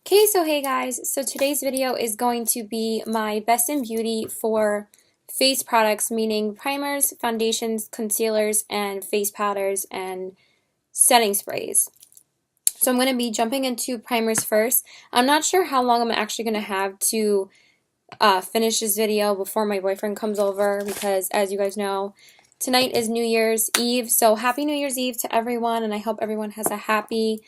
Okay, so hey guys, so today's video is going to be my best in beauty for face products, meaning primers, foundations, concealers, and face powders and setting sprays. So I'm going to be jumping into primers first. I'm not sure how long I'm actually going to have to finish this video before my boyfriend comes over because as you guys know, tonight is New Year's Eve, so happy New Year's Eve to everyone, and I hope everyone has a happy,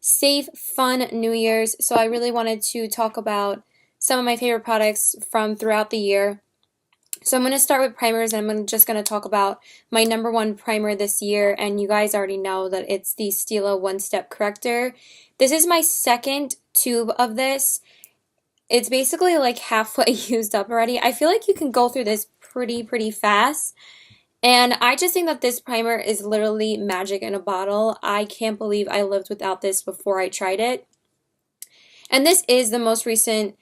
safe, fun New Year's. So I really wanted to talk about some of my favorite products from throughout the year. So I'm going to start with primers, and I'm just going to talk about my number one primer this year, and you guys already know that it's the Stila One Step Corrector. This is my second tube of this. It's basically like halfway used up already. I feel like you can go through this pretty fast. And I just think that this primer is literally magic in a bottle. I can't believe I lived without this before I tried it. And this is the most recent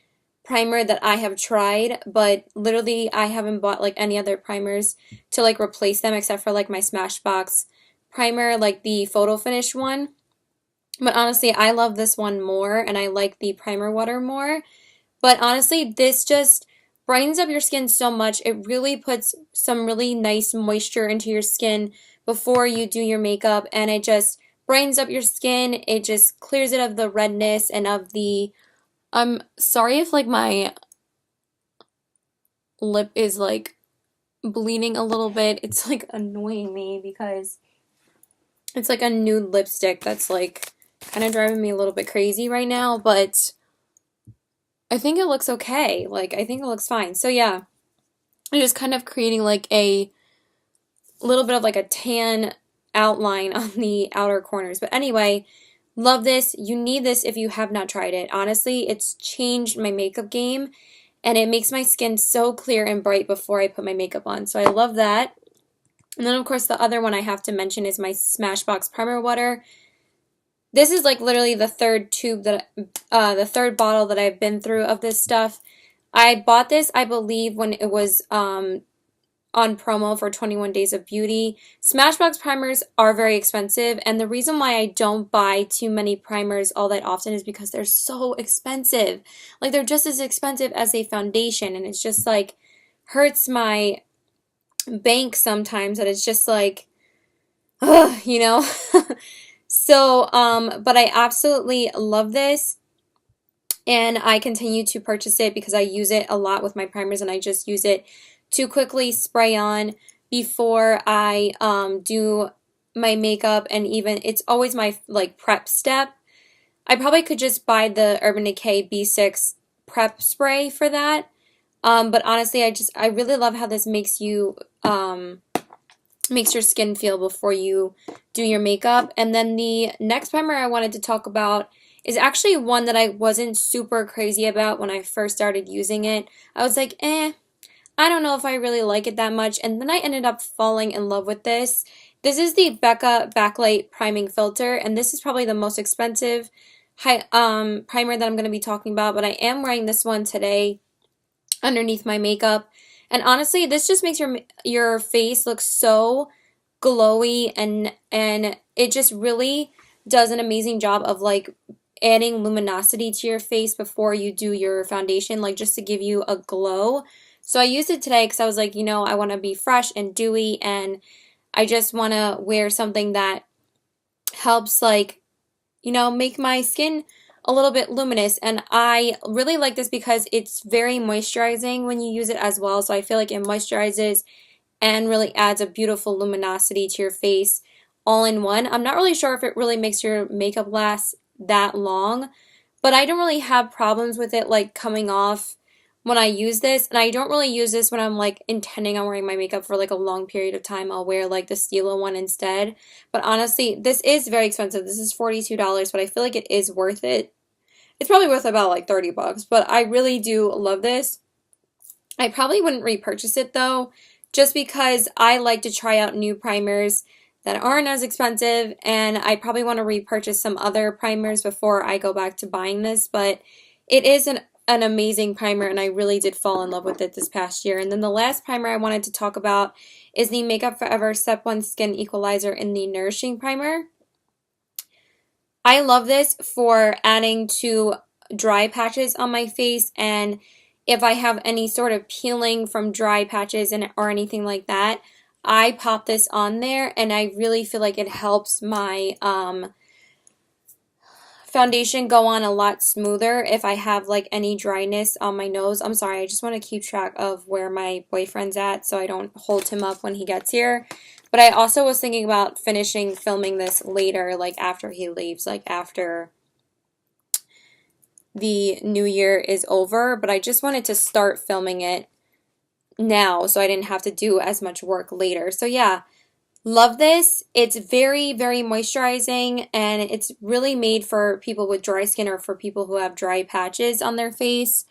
primer that I have tried, but literally I haven't bought like any other primers to like replace them except for like my Smashbox primer, like the photo finish one. But honestly, I love this one more and I like the primer water more. But honestly, this just brightens up your skin so much. It really puts some really nice moisture into your skin before you do your makeup, and it just brightens up your skin. It just clears it of the redness and of the I'm sorry if like my lip is like bleeding a little bit. It's like annoying me because it's like a nude lipstick that's like kind of driving me a little bit crazy right now, but I think it looks okay. Like, I think it looks fine. So yeah, I'm just kind of creating like a little bit of like a tan outline on the outer corners. But anyway, love this. You need this if you have not tried it. Honestly, it's changed my makeup game and it makes my skin so clear and bright before I put my makeup on. So I love that. And then of course the other one I have to mention is my Smashbox Primer Water. This is like literally the third tube that, the third bottle that I've been through of this stuff. I bought this, I believe, when it was on promo for 21 Days of Beauty. Smashbox primers are very expensive, and the reason why I don't buy too many primers all that often is because they're so expensive. Like, they're just as expensive as a foundation, and it's just like hurts my bank sometimes that it's just like, ugh, you know? So, but I absolutely love this, and I continue to purchase it because I use it a lot with my primers, and I just use it to quickly spray on before I do my makeup, and even it's always my like prep step. I probably could just buy the Urban Decay B6 prep spray for that. But honestly, I really love how this makes you makes your skin feel before you do your makeup. And then the next primer I wanted to talk about is actually one that I wasn't super crazy about when I first started using it. I was like, I don't know if I really like it that much, and then I ended up falling in love with this. This is the Becca Backlight Priming Filter, and this is probably the most expensive primer that I'm going to be talking about, but I am wearing this one today underneath my makeup. And honestly, this just makes your face look so glowy, and it just really does an amazing job of like adding luminosity to your face before you do your foundation, like just to give you a glow. So I used it today because I was like, you know, I want to be fresh and dewy, and I just want to wear something that helps like, you know, make my skin a little bit luminous. And I really like this because it's very moisturizing when you use it as well. So I feel like it moisturizes and really adds a beautiful luminosity to your face all in one. I'm not really sure if it really makes your makeup last that long, but I don't really have problems with it like coming off when I use this, and I don't really use this when I'm like intending on wearing my makeup for like a long period of time. I'll wear like the Stila one instead. But honestly, this is very expensive. This is $42, but I feel like it is worth it. It's probably worth about like 30 bucks, but I really do love this. I probably wouldn't repurchase it though, just because I like to try out new primers that aren't as expensive, and I probably want to repurchase some other primers before I go back to buying this, but it is an amazing primer, and I really did fall in love with it this past year. And then the last primer I wanted to talk about is the Makeup Forever Step 1 Skin Equalizer in the Nourishing Primer. I love this for adding to dry patches on my face, and if I have any sort of peeling from dry patches and or anything like that, I pop this on there, and I really feel like it helps my foundation go on a lot smoother if I have like any dryness on my nose. I'm sorry, I just want to keep track of where my boyfriend's at so I don't hold him up when he gets here. But I also was thinking about finishing filming this later, like after he leaves, like after the new year is over. But I just wanted to start filming it now so I didn't have to do as much work later. So yeah, love this. It's very, very moisturizing, and it's really made for people with dry skin or for people who have dry patches on their face.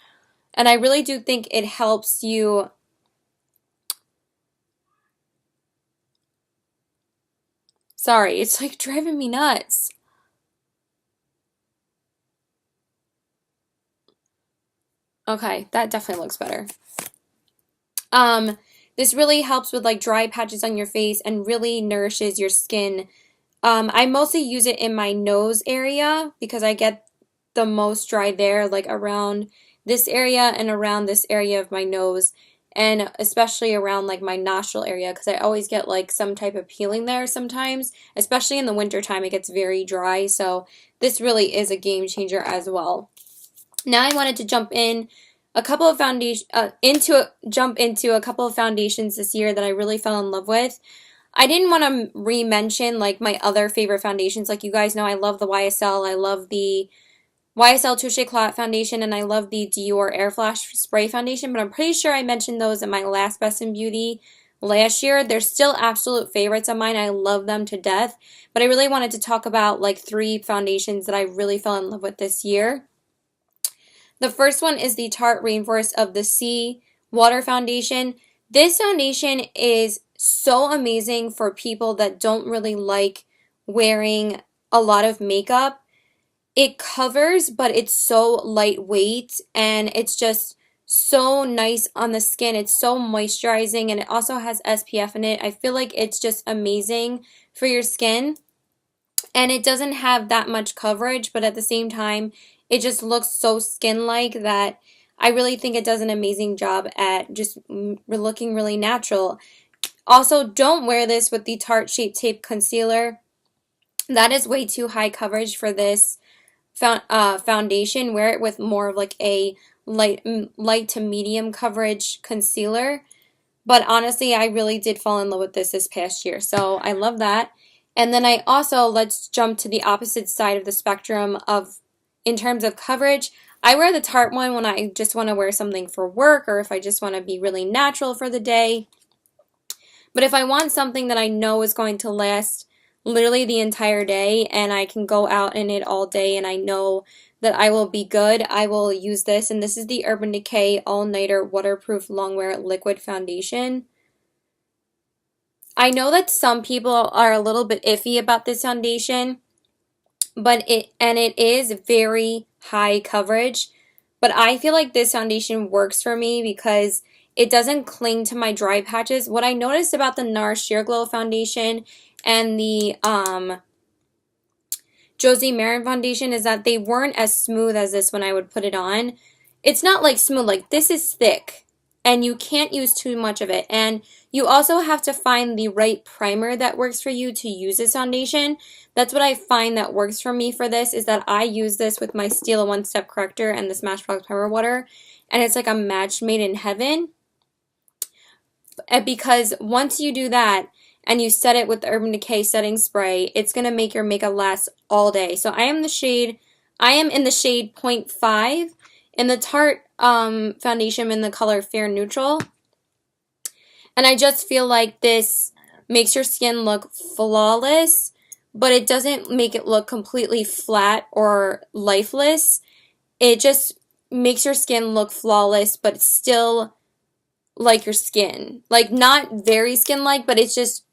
And I really do think it helps you. Sorry, it's like driving me nuts. Okay, that definitely looks better. Um, this really helps with like dry patches on your face and really nourishes your skin. I mostly use it in my nose area because I get the most dry there, like around this area and around this area of my nose, and especially around like my nostril area because I always get like some type of peeling there sometimes, especially in the winter time it gets very dry. So this really is a game changer as well. Now I wanted to jump in a couple of jump into a couple of foundations this year that I really fell in love with. I didn't want to re-mention like my other favorite foundations. Like you guys know, I love the YSL. I love the YSL Touche Éclat foundation, and I love the Dior Air Flash Spray foundation, but I'm pretty sure I mentioned those in my last Best in Beauty last year. They're still absolute favorites of mine. I love them to death, but I really wanted to talk about like 3 foundations that I really fell in love with this year. The first one is the Tarte Rainforest of the Sea Water Foundation. This foundation is so amazing for people that don't really like wearing a lot of makeup. It covers, but it's so lightweight, and it's just so nice on the skin. It's so moisturizing, and it also has SPF in it. I feel like it's just amazing for your skin. And it doesn't have that much coverage, but at the same time, it just looks so skin-like that I really think it does an amazing job at just looking really natural. Also, don't wear this with the Tarte Shape Tape Concealer. That is way too high coverage for this foundation. Wear it with more of like a light to medium coverage concealer. But honestly, I really did fall in love with this past year. So I love that. And then I also, let's jump to the opposite side of the spectrum of, in terms of coverage, I wear the Tarte one when I just want to wear something for work or if I just want to be really natural for the day. But if I want something that I know is going to last literally the entire day and I can go out in it all day and I know that I will be good, I will use this. And this is the Urban Decay All Nighter Waterproof Longwear Liquid Foundation. I know that some people are a little bit iffy about this foundation, but it is very high coverage, but I feel like this foundation works for me because it doesn't cling to my dry patches. What I noticed about the NARS Sheer Glow foundation and the Josie Maran foundation is that they weren't as smooth as this when I would put it on. It's not like smooth, like this is thick and you can't use too much of it. And you also have to find the right primer that works for you to use this foundation. That's what I find that works for me for this, is that I use this with my Stila One Step Corrector and the Smashbox Primer Water, and it's like a match made in heaven. Because once you do that and you set it with the Urban Decay setting spray, it's going to make your makeup last all day. So I am in the shade 0.5 in the Tarte foundation in the color Fair Neutral. And I just feel like this makes your skin look flawless, but it doesn't make it look completely flat or lifeless. It just makes your skin look flawless, but still like your skin. Like, not very skin-like, but it's just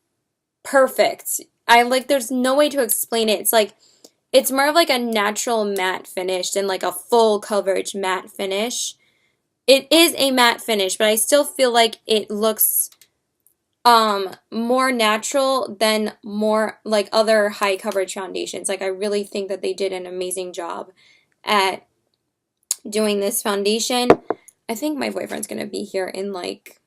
perfect. There's no way to explain it. It's like, it's more of like a natural matte finish than like a full coverage matte finish. It is a matte finish, but I still feel like it looks more natural than more like other high coverage foundations. Like, I really think that they did an amazing job at doing this foundation. I think my boyfriend's gonna be here in like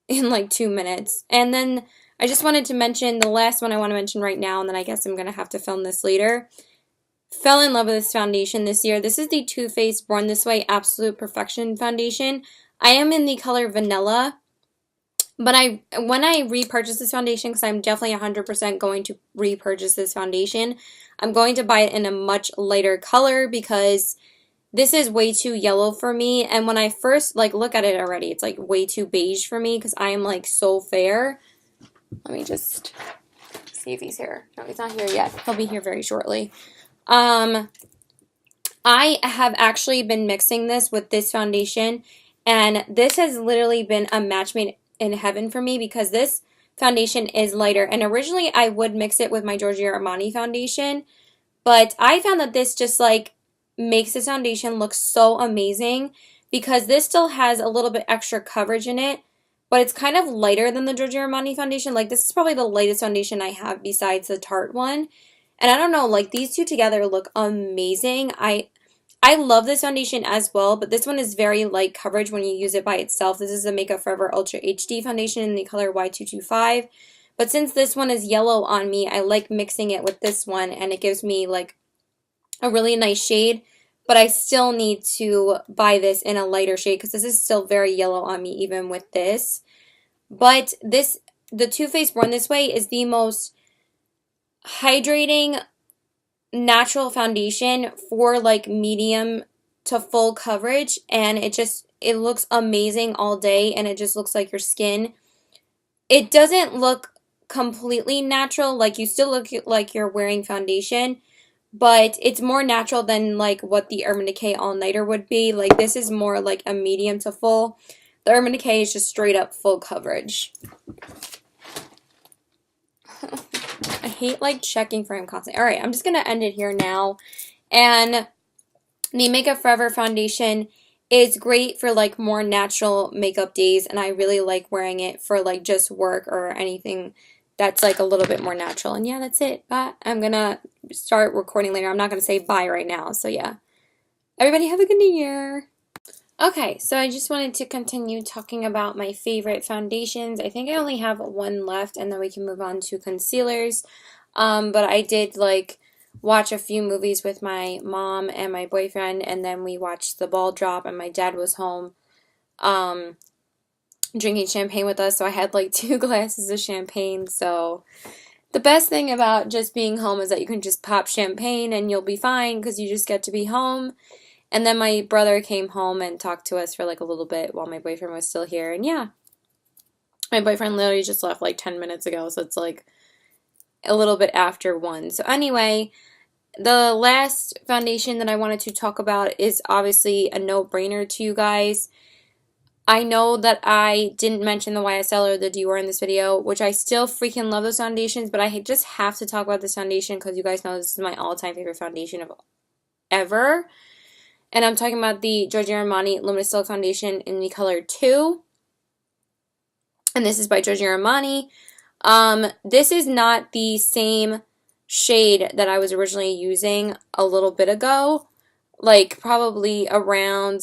2 minutes. And then I just wanted to mention the last one I want to mention right now, and then I guess I'm gonna have to film this later. Fell in love with this foundation this year. This is the Too Faced Born This Way Absolute Perfection Foundation. I am in the color Vanilla, but when I repurchase this foundation, because I'm definitely 100% going to repurchase this foundation, I'm going to buy it in a much lighter color because this is way too yellow for me. And when I first look at it already, it's like way too beige for me because I am like so fair. Let me just see if he's here. No, he's not here yet. He'll be here very shortly. I have actually been mixing this with this foundation, and this has literally been a match made in heaven for me because this foundation is lighter. And originally I would mix it with my Giorgio Armani foundation, but I found that this just makes this foundation look so amazing because this still has a little bit extra coverage in it, but it's kind of lighter than the Giorgio Armani foundation. Like, this is probably the lightest foundation I have besides the Tarte one. And I don't know, these two together look amazing. I love this foundation as well, but this one is very light coverage when you use it by itself. This is the Makeup Forever Ultra HD foundation in the color Y225. But since this one is yellow on me, I like mixing it with this one, and it gives me a really nice shade. But I still need to buy this in a lighter shade because this is still very yellow on me even with this. But the Too Faced Born This Way is the most hydrating natural foundation for medium to full coverage, and it looks amazing all day, and it just looks like your skin. It doesn't look completely natural, you still look like you're wearing foundation, but it's more natural than what the Urban Decay All Nighter would be. This is more like a medium to full. The Urban Decay is just straight up full coverage. I hate checking for him constantly. Alright, I'm just going to end it here now. And the Makeup Forever foundation is great for more natural makeup days, and I really like wearing it for just work or anything that's a little bit more natural. And yeah, that's it. But I'm going to start recording later. I'm not going to say bye right now. So yeah. Everybody have a good New Year. Okay, so I just wanted to continue talking about my favorite foundations. I think I only have one left, and then we can move on to concealers. But I did watch a few movies with my mom and my boyfriend, and then we watched The Ball Drop, and my dad was home drinking champagne with us, so I had 2 glasses of champagne. So the best thing about just being home is that you can just pop champagne and you'll be fine because you just get to be home. And then my brother came home and talked to us for a little bit while my boyfriend was still here. And yeah, my boyfriend literally just left 10 minutes ago, so it's a little bit after 1. So anyway, the last foundation that I wanted to talk about is obviously a no-brainer to you guys. I know that I didn't mention the YSL or the Dior in this video, which I still freaking love those foundations, but I just have to talk about this foundation because you guys know this is my all-time favorite foundation of ever. And I'm talking about the Giorgio Armani Luminous Silk Foundation in the color 2. And this is by Giorgio Armani. This is not the same shade that I was originally using a little bit ago. Probably around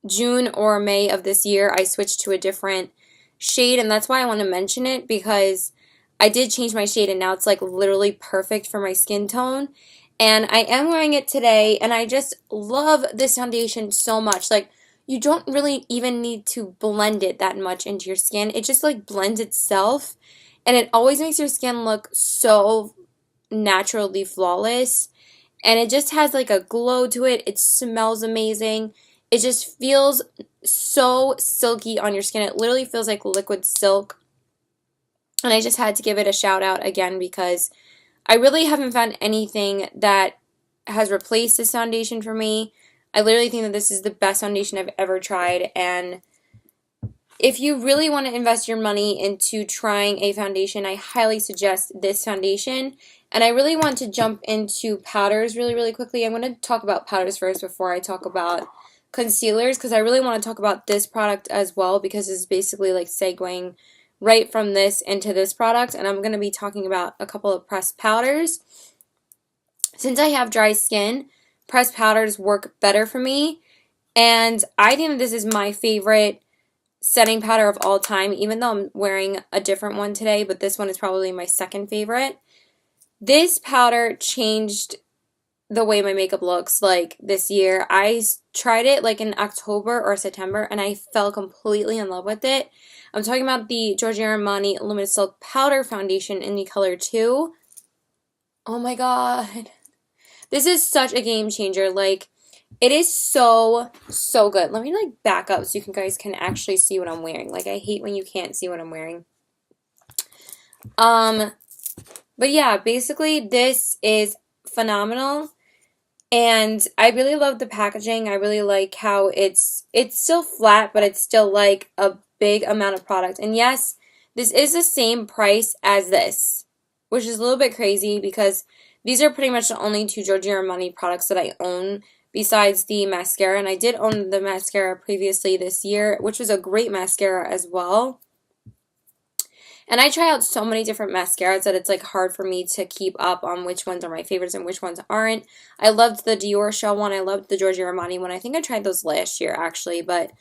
June or May of this year, I switched to a different shade. And that's why I want to mention it, because I did change my shade and now it's literally perfect for my skin tone. And I am wearing it today, and I just love this foundation so much. You don't really even need to blend it that much into your skin. It just blends itself, and it always makes your skin look so naturally flawless. And it just has a glow to it. It smells amazing. It just feels so silky on your skin. It literally feels like liquid silk. And I just had to give it a shout out again because I really haven't found anything that has replaced this foundation for me. I literally think that this is the best foundation I've ever tried. And if you really want to invest your money into trying a foundation, I highly suggest this foundation. And I really want to jump into powders really, really quickly. I'm going to talk about powders first before I talk about concealers, because I really want to talk about this product as well, because it's basically segueing right from this into this product, and I'm going to be talking about a couple of pressed powders. Since I have dry skin, pressed powders work better for me, and I think that this is my favorite setting powder of all time, even though I'm wearing a different one today, but this one is probably my second favorite. This powder changed the way my makeup looks like this year. I tried it like in October or September, and I fell completely in love with it. I'm talking about the Giorgio Armani Luminous Silk Powder Foundation in the color 2. Oh my god. This is such a game changer. Like, it is so, so good. Let me like back up so you guys can actually see what I'm wearing. Like, I hate when you can't see what I'm wearing. But yeah, basically this is phenomenal. And I really love the packaging. I really like how it's still flat, but it's still like a big amount of product. And yes, this is the same price as this, which is a little bit crazy because these are pretty much the only two Giorgio Armani products that I own besides the mascara. And I did own the mascara previously this year, which was a great mascara as well. And I try out so many different mascaras that it's like hard for me to keep up on which ones are my favorites and which ones aren't. I loved the Dior Shell one. I loved the Giorgio Armani one. I think I tried those last year actually, but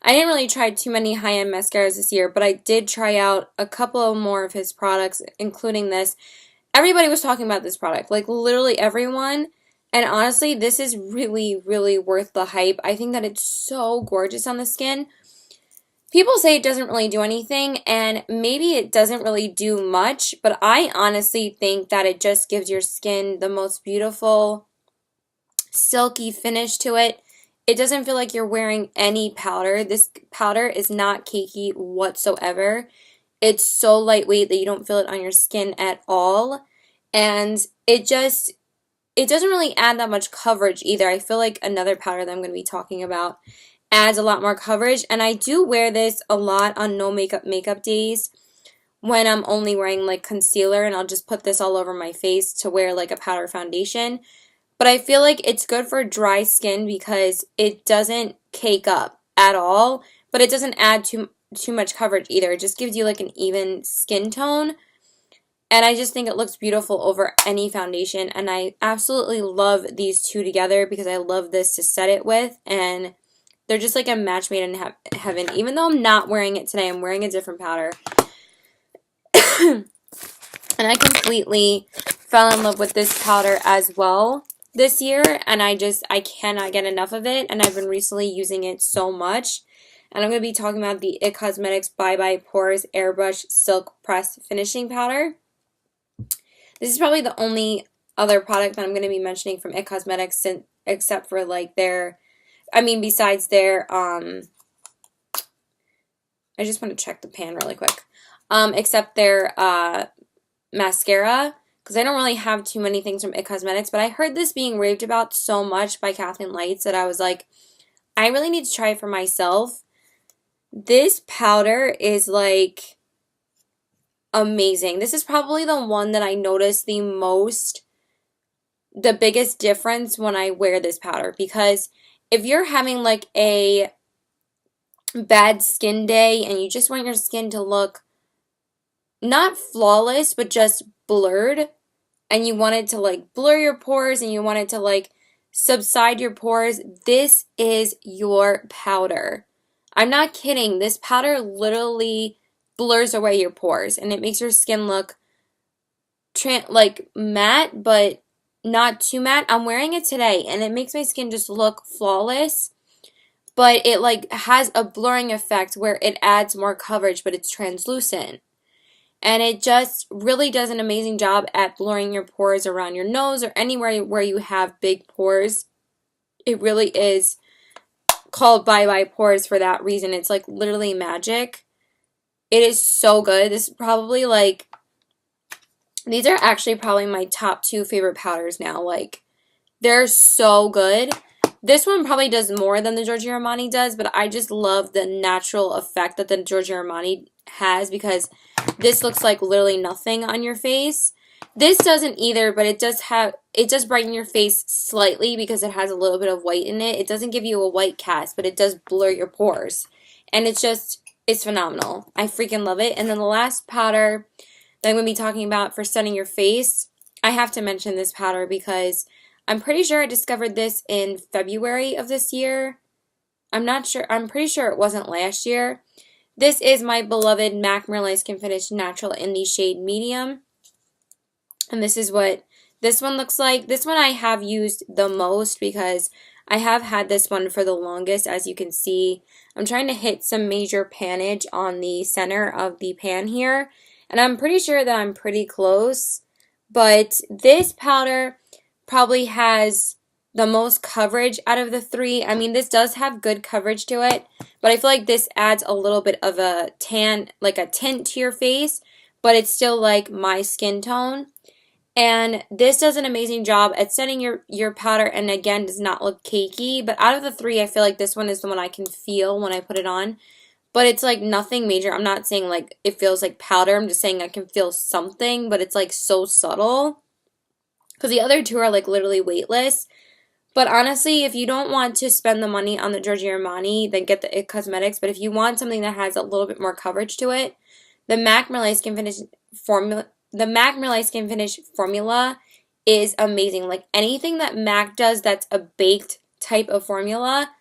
I didn't really try too many high-end mascaras this year, but I did try out a couple more of his products, including this. Everybody was talking about this product, like literally everyone. And honestly, this is really, really worth the hype. I think that it's so gorgeous on the skin. People say it doesn't really do anything, and maybe it doesn't really do much, but I honestly think that it just gives your skin the most beautiful, silky finish to it. It doesn't feel like you're wearing any powder. This powder is not cakey whatsoever. It's so lightweight that you don't feel it on your skin at all, and it doesn't really add that much coverage either. I feel like another powder that I'm going to be talking about adds a lot more coverage, and I do wear this a lot on no makeup days when I'm only wearing like concealer, and I'll just put this all over my face to wear like a powder foundation. But I feel like it's good for dry skin because it doesn't cake up at all, but it doesn't add too much coverage either. It just gives you like an even skin tone, and I just think it looks beautiful over any foundation, and I absolutely love these two together because I love this to set it with, and they're just like a match made in heaven. Even though I'm not wearing it today, I'm wearing a different powder. And I completely fell in love with this powder as well this year. And I cannot get enough of it. And I've been recently using it so much. And I'm going to be talking about the IT Cosmetics Bye Bye Pores Airbrush Silk Press Finishing Powder. This is probably the only other product that I'm going to be mentioning from IT Cosmetics except for like besides their, I just want to check the pan really quick, except their, mascara, because I don't really have too many things from IT Cosmetics, but I heard this being raved about so much by Kathleen Lights that I was like, I really need to try it for myself. This powder is, like, amazing. This is probably the one that I noticed the biggest difference when I wear this powder, because if you're having like a bad skin day and you just want your skin to look not flawless but just blurred, and you want it to like blur your pores and you want it to like subside your pores, this is your powder. I'm not kidding. This powder literally blurs away your pores and it makes your skin look like matte, but not too matte. I'm wearing it today and it makes my skin just look flawless, but it like has a blurring effect where it adds more coverage, but it's translucent. And it just really does an amazing job at blurring your pores around your nose or anywhere where you have big pores. It really is called Bye Bye Pores for that reason. It's like literally magic. It is so good. This is probably like, these are actually probably my top 2 favorite powders now. Like, they're so good. This one probably does more than the Giorgio Armani does, but I just love the natural effect that the Giorgio Armani has because this looks like literally nothing on your face. This doesn't either, but it does brighten your face slightly because it has a little bit of white in it. It doesn't give you a white cast, but it does blur your pores. And it's just is phenomenal. I freaking love it. And then the last powder that I'm going to be talking about for setting your face, I have to mention this powder because I'm pretty sure I discovered this in February of this year. I'm not sure. I'm pretty sure it wasn't last year. This is my beloved MAC Merlot Skin Finish Natural in the shade Medium. And this is what this one looks like. This one I have used the most because I have had this one for the longest, as you can see. I'm trying to hit some major panage on the center of the pan here. And I'm pretty sure that I'm pretty close. But this powder probably has the most coverage out of the three. I mean, this does have good coverage to it. But I feel like this adds a little bit of a tan, like a tint to your face. But it's still like my skin tone. And this does an amazing job at setting your powder, and again, does not look cakey. But out of the three, I feel like this one is the one I can feel when I put it on. But it's like nothing major. I'm not saying like it feels like powder. I'm just saying I can feel something, but it's like so subtle. Because the other two are like literally weightless. But honestly, if you don't want to spend the money on the Giorgio Armani, then get the IT Cosmetics. But if you want something that has a little bit more coverage to it, the MAC Merlot Skin Finish formula... The MAC Merlot Skin Finish formula is amazing. Like anything that MAC does that's a baked type of formula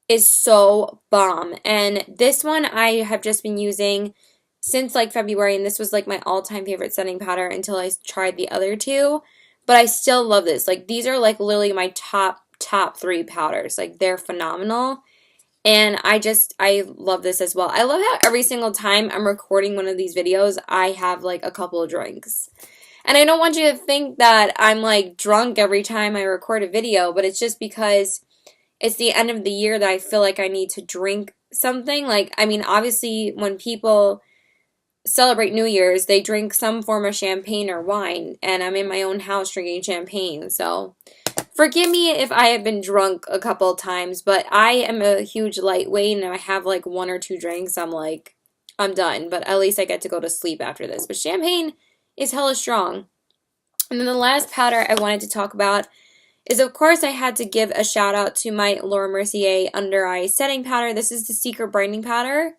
is so bomb. And this one I have just been using since like February, and this was like my all-time favorite setting powder until I tried the other two. But I still love this. Like these are like literally my top three powders. Like they're phenomenal. And I love this as well. I love how every single time I'm recording one of these videos, I have like a couple of drinks. And I don't want you to think that I'm like drunk every time I record a video, but it's just because it's the end of the year that I feel like I need to drink something. Like, I mean, obviously when people celebrate New Year's, they drink some form of champagne or wine, and I'm in my own house drinking champagne, so... Forgive me if I have been drunk a couple of times, but I am a huge lightweight, and if I have like one or two drinks, I'm like, I'm done. But at least I get to go to sleep after this. But champagne is hella strong. And then the last powder I wanted to talk about is, of course, I had to give a shout out to my Laura Mercier Under Eye Setting Powder. This is the Secret Brightening Powder.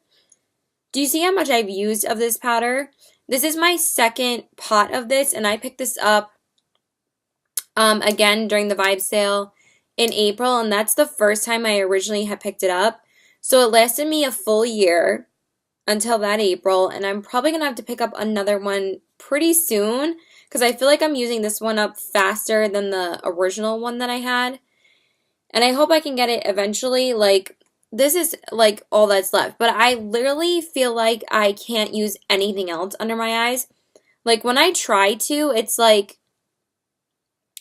Do you see how much I've used of this powder? This is my second pot of this, and I picked this up again during the Vibe sale in April, and that's the first time I originally had picked it up. So it lasted me a full year until that April, and I'm probably going to have to pick up another one pretty soon because I feel like I'm using this one up faster than the original one that I had. And I hope I can get it eventually. Like, this is like all that's left, but I literally feel like I can't use anything else under my eyes. Like, when I try to, it's like,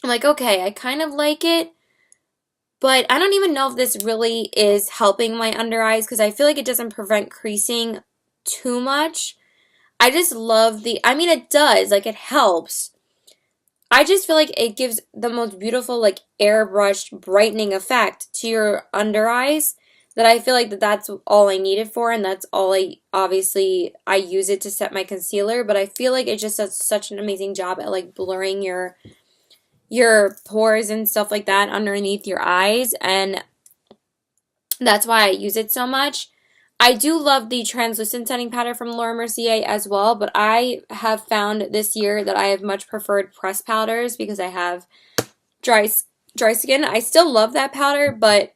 I'm like, okay, I kind of like it, but I don't even know if this really is helping my under eyes because I feel like it doesn't prevent creasing too much. I just love I mean, it does, like, it helps. I just feel like it gives the most beautiful, like, airbrushed brightening effect to your under eyes that I feel like that's all I need it for, and that's all obviously, I use it to set my concealer, but I feel like it just does such an amazing job at, like, blurring your pores and stuff like that underneath your eyes, and that's why I use it so much. I do love the translucent setting powder from Laura Mercier as well, but I have found this year that I have much preferred pressed powders because I have dry skin. I still love that powder, but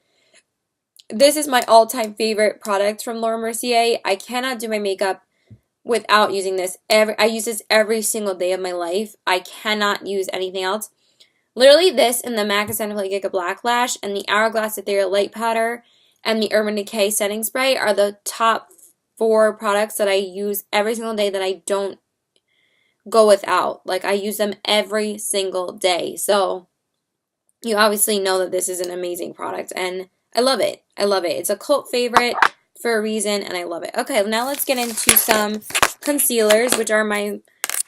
this is my all-time favorite product from Laura Mercier. I cannot do my makeup without using this. I use this every single day of my life. I cannot use anything else. Literally this and the MAC Essential Giga Black Lash and the Hourglass Ethereal Light Powder and the Urban Decay Setting Spray are the top 4 products that I use every single day that I don't go without. Like, I use them every single day. So, you obviously know that this is an amazing product, and I love it. I love it. It's a cult favorite for a reason, and I love it. Okay, now let's get into some concealers, which are my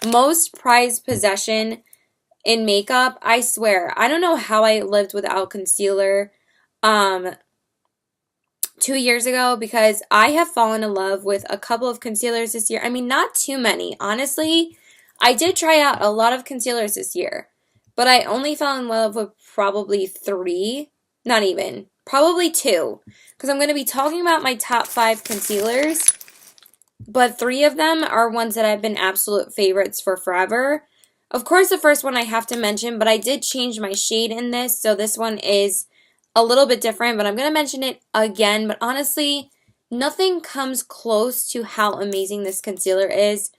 most prized possession in makeup. I swear, I don't know how I lived without concealer 2 years ago, because I have fallen in love with a couple of concealers this year. I mean, not too many. Honestly, I did try out a lot of concealers this year, but I only fell in love with probably 3. Not even. Probably 2. Because I'm going to be talking about my top 5 concealers. but 3 of them are ones that have been absolute favorites for forever. Of course, the first one I have to mention, but I did change my shade in this, so this one is a little bit different, but I'm going to mention it again. But honestly, nothing comes close to how amazing this concealer is.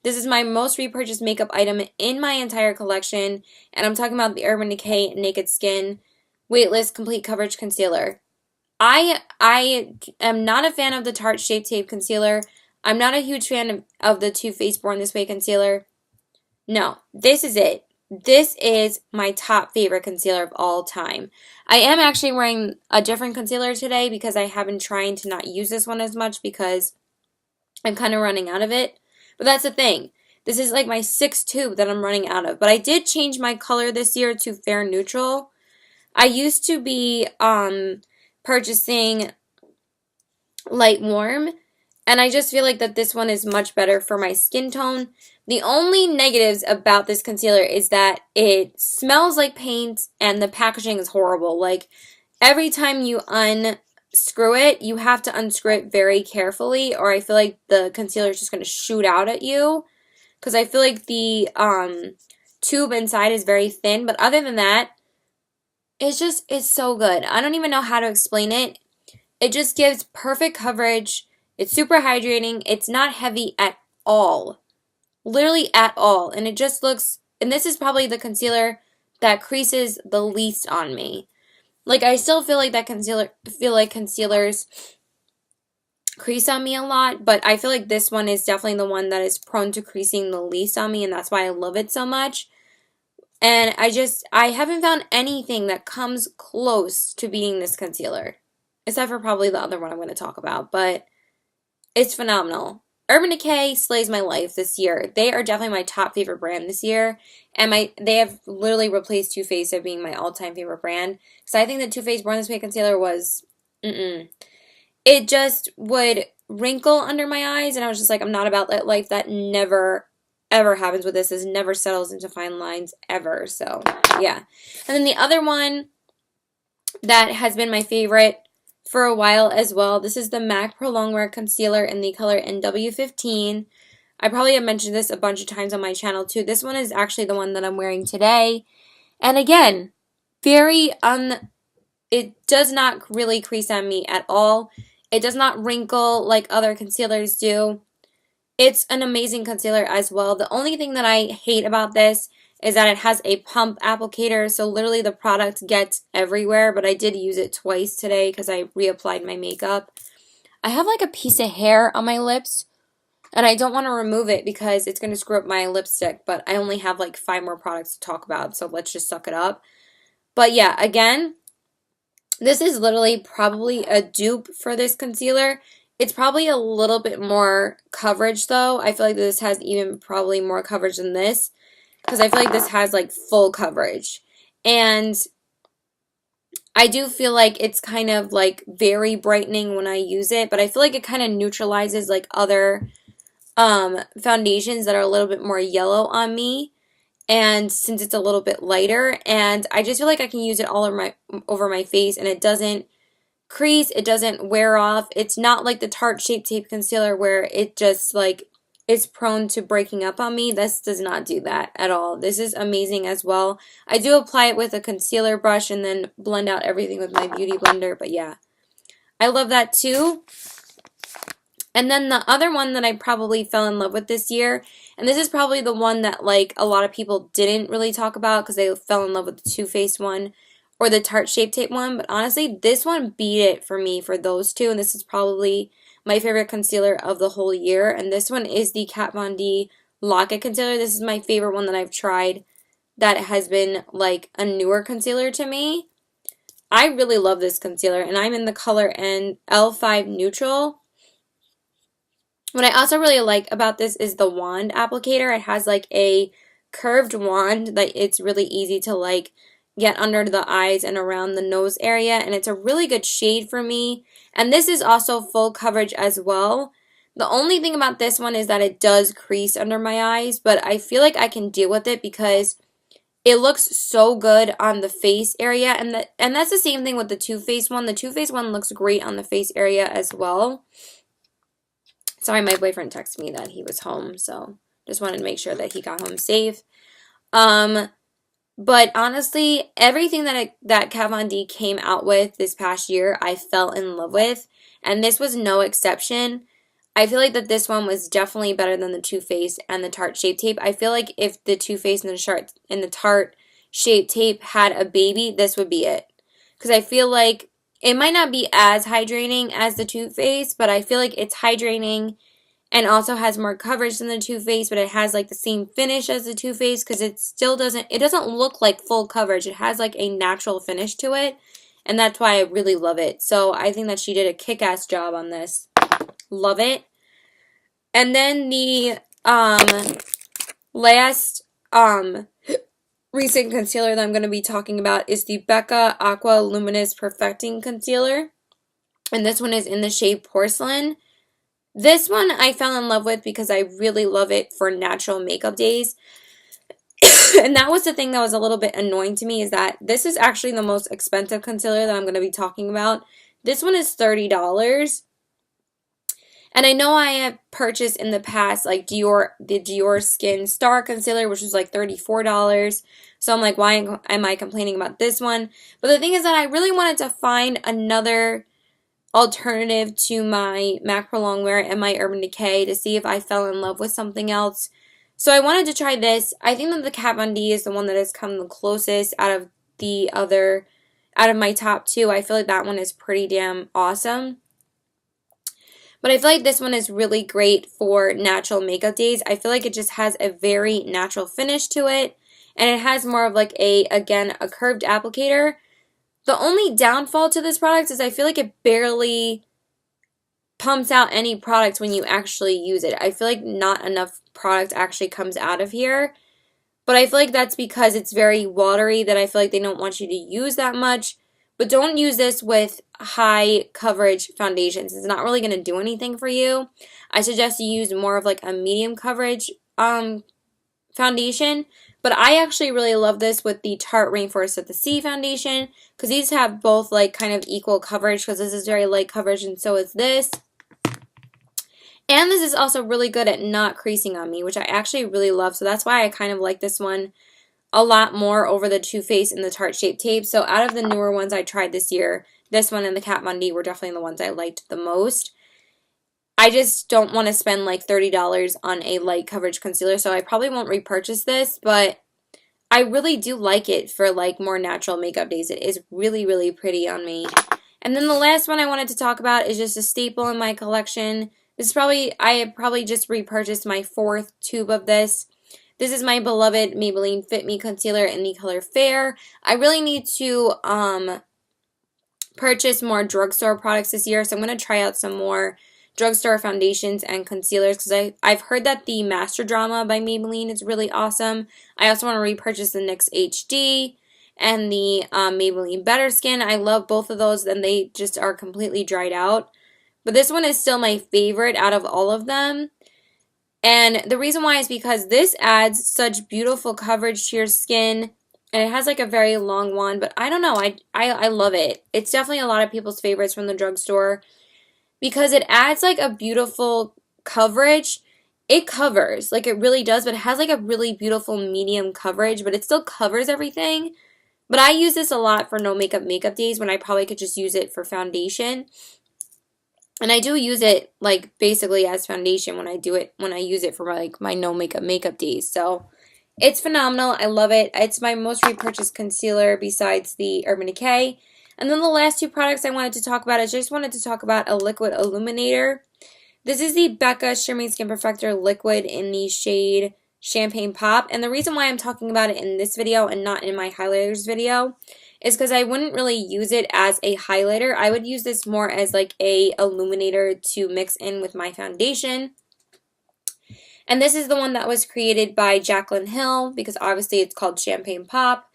This is my most repurchased makeup item in my entire collection, and I'm talking about the Urban Decay Naked Skin Weightless Complete Coverage Concealer. I am not a fan of the Tarte Shape Tape Concealer. I'm not a huge fan of the Too Faced Born This Way Concealer. No, this is it. This is my top favorite concealer of all time. I am actually wearing a different concealer today because I have been trying to not use this one as much because I'm kind of running out of it. But that's the thing. This is like my 6th tube that I'm running out of. But I did change my color this year to Fair Neutral. I used to be purchasing Light Warm, and I just feel like that this one is much better for my skin tone. The only negatives about this concealer is that it smells like paint and the packaging is horrible. Like, every time you unscrew it, you have to unscrew it very carefully, or I feel like the concealer is just going to shoot out at you. Because I feel like the tube inside is very thin, but other than that, it's so good. I don't even know how to explain it. It just gives perfect coverage. It's super hydrating. It's not heavy at all. Literally at all. And it just looks, and this is probably the concealer that creases the least on me. Like, I still feel like concealers crease on me a lot, but I feel like this one is definitely the one that is prone to creasing the least on me, and that's why I love it so much. And I haven't found anything that comes close to beating this concealer. Except for probably the other one I'm going to talk about, but it's phenomenal. Urban Decay slays my life this year. They are definitely my top favorite brand this year, and they have literally replaced Too Faced as being my all-time favorite brand. So I think the Too Faced Born This Way concealer was, it just would wrinkle under my eyes, and I was just like, I'm not about that life. That never, ever happens with this. This never settles into fine lines, ever. So, yeah. And then the other one that has been my favorite for a while as well, this is the MAC Pro Longwear Concealer in the color NW15. I probably have mentioned this a bunch of times on my channel too. This one is actually the one that I'm wearing today. And again, it does not really crease on me at all. It does not wrinkle like other concealers do. It's an amazing concealer as well. The only thing that I hate about this is that it has a pump applicator, so literally the product gets everywhere, but I did use it twice today because I reapplied my makeup. I have like a piece of hair on my lips, and I don't want to remove it because it's going to screw up my lipstick, but I only have like 5 more products to talk about, so let's just suck it up. But yeah, again, this is literally probably a dupe for this concealer. It's probably a little bit more coverage though. I feel like this has even probably more coverage than this because I feel like this has like full coverage. And I do feel like it's kind of like very brightening when I use it, but I feel like it kind of neutralizes like other foundations that are a little bit more yellow on me. And since it's a little bit lighter, and I just feel like I can use it all over my face, and it doesn't crease, it doesn't wear off. It's not like the Tarte Shape Tape Concealer where it just like is prone to breaking up on me. This does not do that at all. This is amazing as well. I do apply it with a concealer brush and then blend out everything with my beauty blender, but yeah. I love that too. And then the other one that I probably fell in love with this year, and this is probably the one that like a lot of people didn't really talk about because they fell in love with the Too Faced one or the Tarte Shape Tape one, but honestly, this one beat it for me for those two, and this is probably my favorite concealer of the whole year, and this one is the Kat Von D Lock-It Concealer. This is my favorite one that I've tried that has been like a newer concealer to me. I really love this concealer, and I'm in the color L5 Neutral. What I also really like about this is the wand applicator. It has like a curved wand that it's really easy to like get under the eyes and around the nose area, and it's a really good shade for me. And this is also full coverage as well. The only thing about this one is that it does crease under my eyes, but I feel like I can deal with it because it looks so good on the face area, and that's the same thing with the Too Faced one. The Too Faced one looks great on the face area as well. Sorry, my boyfriend texted me that he was home, so just wanted to make sure that he got home safe. But honestly, everything that Kat Von D came out with this past year, I fell in love with, and this was no exception. I feel like that this one was definitely better than the Too Faced and the Tarte Shape Tape. I feel like if the Too Faced and the Tarte Shape Tape had a baby, this would be it. Because I feel like it might not be as hydrating as the Too Faced, but I feel like it's hydrating and also has more coverage than the Too Faced, but it has like the same finish as the Too Faced because it still doesn't look like full coverage. It has like a natural finish to it, and that's why I really love it. So I think that she did a kick-ass job on this. Love it. And then the last recent concealer that I'm going to be talking about is the Becca Aqua Luminous Perfecting Concealer. And this one is in the shade Porcelain. This one I fell in love with because I really love it for natural makeup days. And that was the thing that was a little bit annoying to me, is that this is actually the most expensive concealer that I'm going to be talking about. This one is $30. And I know I have purchased in the past like the Dior Skin Star Concealer, which was like $34. So I'm like, why am I complaining about this one? But the thing is that I really wanted to find another alternative to my MAC Pro Longwear and my Urban Decay to see if I fell in love with something else. So I wanted to try this. I think that the Kat Von D is the one that has come the closest out of my top two. I feel like that one is pretty damn awesome. But I feel like this one is really great for natural makeup days. I feel like it just has a very natural finish to it. And it has more of like a curved applicator. The only downfall to this product is I feel like it barely pumps out any product when you actually use it. I feel like not enough product actually comes out of here. But I feel like that's because it's very watery, that I feel like they don't want you to use that much. But don't use this with high coverage foundations. It's not really going to do anything for you. I suggest you use more of like a medium coverage foundation. But I actually really love this with the Tarte Rainforest at the Sea foundation, because these have both like kind of equal coverage, because this is very light coverage and so is this. And this is also really good at not creasing on me, which I actually really love. So that's why I kind of like this one a lot more over the Too Faced and the Tarte Shape Tape. So out of the newer ones I tried this year, this one and the Kat Von D were definitely the ones I liked the most. I just don't want to spend like $30 on a light coverage concealer, so I probably won't repurchase this, but I really do like it for like more natural makeup days. It is really, really pretty on me. And then the last one I wanted to talk about is just a staple in my collection. I have probably just repurchased my 4th tube of this. This is my beloved Maybelline Fit Me Concealer in the color Fair. I really need to purchase more drugstore products this year, so I'm going to try out some more drugstore foundations and concealers, because I've heard that the Master Drama by Maybelline is really awesome. I also want to repurchase the NYX HD and the Maybelline Better Skin. I love both of those, and they just are completely dried out. But this one is still my favorite out of all of them. And the reason why is because this adds such beautiful coverage to your skin. And it has like a very long wand, but I don't know. I love it. It's definitely a lot of people's favorites from the drugstore, because it adds like a beautiful coverage. It covers, like it really does, but it has like a really beautiful medium coverage, but it still covers everything. But I use this a lot for no makeup days when I probably could just use it for foundation. And I do use it like basically as foundation when I use it for like my no makeup days. So it's phenomenal. I love it. It's my most repurchased concealer besides the Urban Decay. And then the last two products I wanted to talk about is just wanted to talk about a liquid illuminator. This is the Becca Shimmering Skin Perfector Liquid in the shade Champagne Pop. And the reason why I'm talking about it in this video and not in my highlighters video is because I wouldn't really use it as a highlighter. I would use this more as like a illuminator to mix in with my foundation. And this is the one that was created by Jaclyn Hill, because obviously it's called Champagne Pop.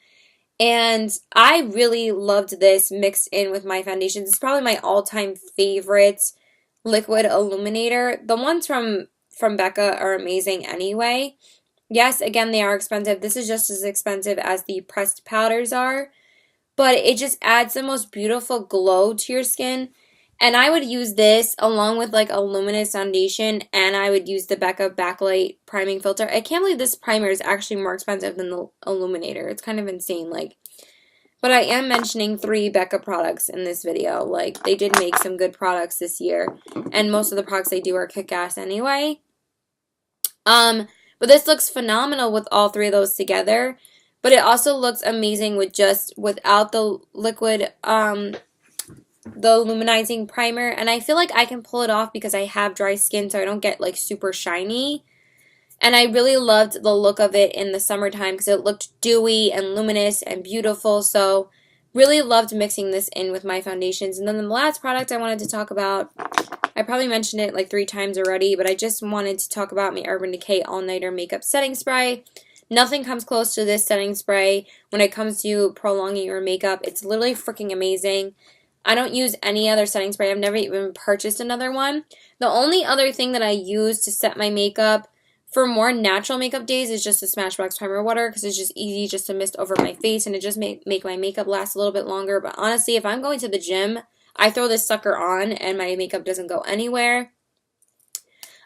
And I really loved this mixed in with my foundations. It's probably my all-time favorite liquid illuminator. The ones from Becca are amazing anyway. Yes, again, they are expensive. This is just as expensive as the pressed powders are. But it just adds the most beautiful glow to your skin. And I would use this along with like a luminous foundation, and I would use the Becca Backlight Priming Filter. I can't believe this primer is actually more expensive than the illuminator. It's kind of insane. Like, but I am mentioning 3 Becca products in this video. Like, they did make some good products this year, and most of the products they do are kick-ass anyway. But this looks phenomenal with all 3 of those together. But it also looks amazing with just without the liquid, the luminizing primer. And I feel like I can pull it off because I have dry skin, so I don't get like super shiny. And I really loved the look of it in the summertime because it looked dewy and luminous and beautiful. So really loved mixing this in with my foundations. And then the last product I wanted to talk about, I probably mentioned it like 3 times already, but I just wanted to talk about my Urban Decay All Nighter Makeup Setting Spray. Nothing comes close to this setting spray when it comes to prolonging your makeup. It's literally freaking amazing. I don't use any other setting spray. I've never even purchased another one. The only other thing that I use to set my makeup for more natural makeup days is just a Smashbox Primer Water because it's just easy just to mist over my face and it just make my makeup last a little bit longer. But honestly, if I'm going to the gym, I throw this sucker on and my makeup doesn't go anywhere.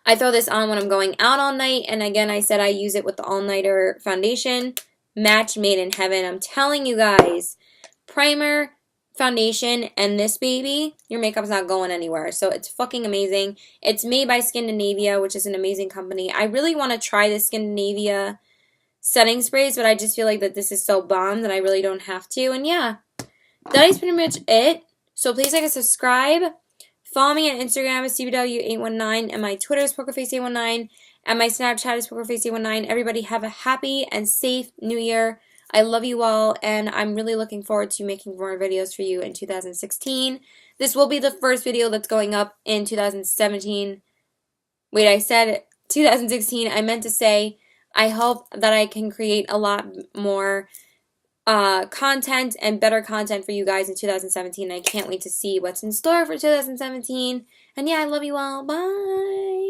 I throw this on when I'm going out all night, and again, I said I use it with the All Nighter foundation. Match made in heaven. I'm telling you guys, primer, foundation, and this baby, your makeup's not going anywhere. So it's fucking amazing. It's made by Skindinavia, which is an amazing company. I really want to try the Skindinavia setting sprays, but I just feel like that this is so bomb that I really don't have to. And yeah, that is pretty much it. So please like and subscribe. Follow me on Instagram at CBW819, and my Twitter is PokerFace819, and my Snapchat is PokerFace819. Everybody have a happy and safe New Year. I love you all, and I'm really looking forward to making more videos for you in 2016. This will be the first video that's going up in 2017. Wait, I said 2016. I meant to say I hope that I can create a lot more content and better content for you guys in 2017. I can't wait to see what's in store for 2017. And yeah, I love you all. Bye.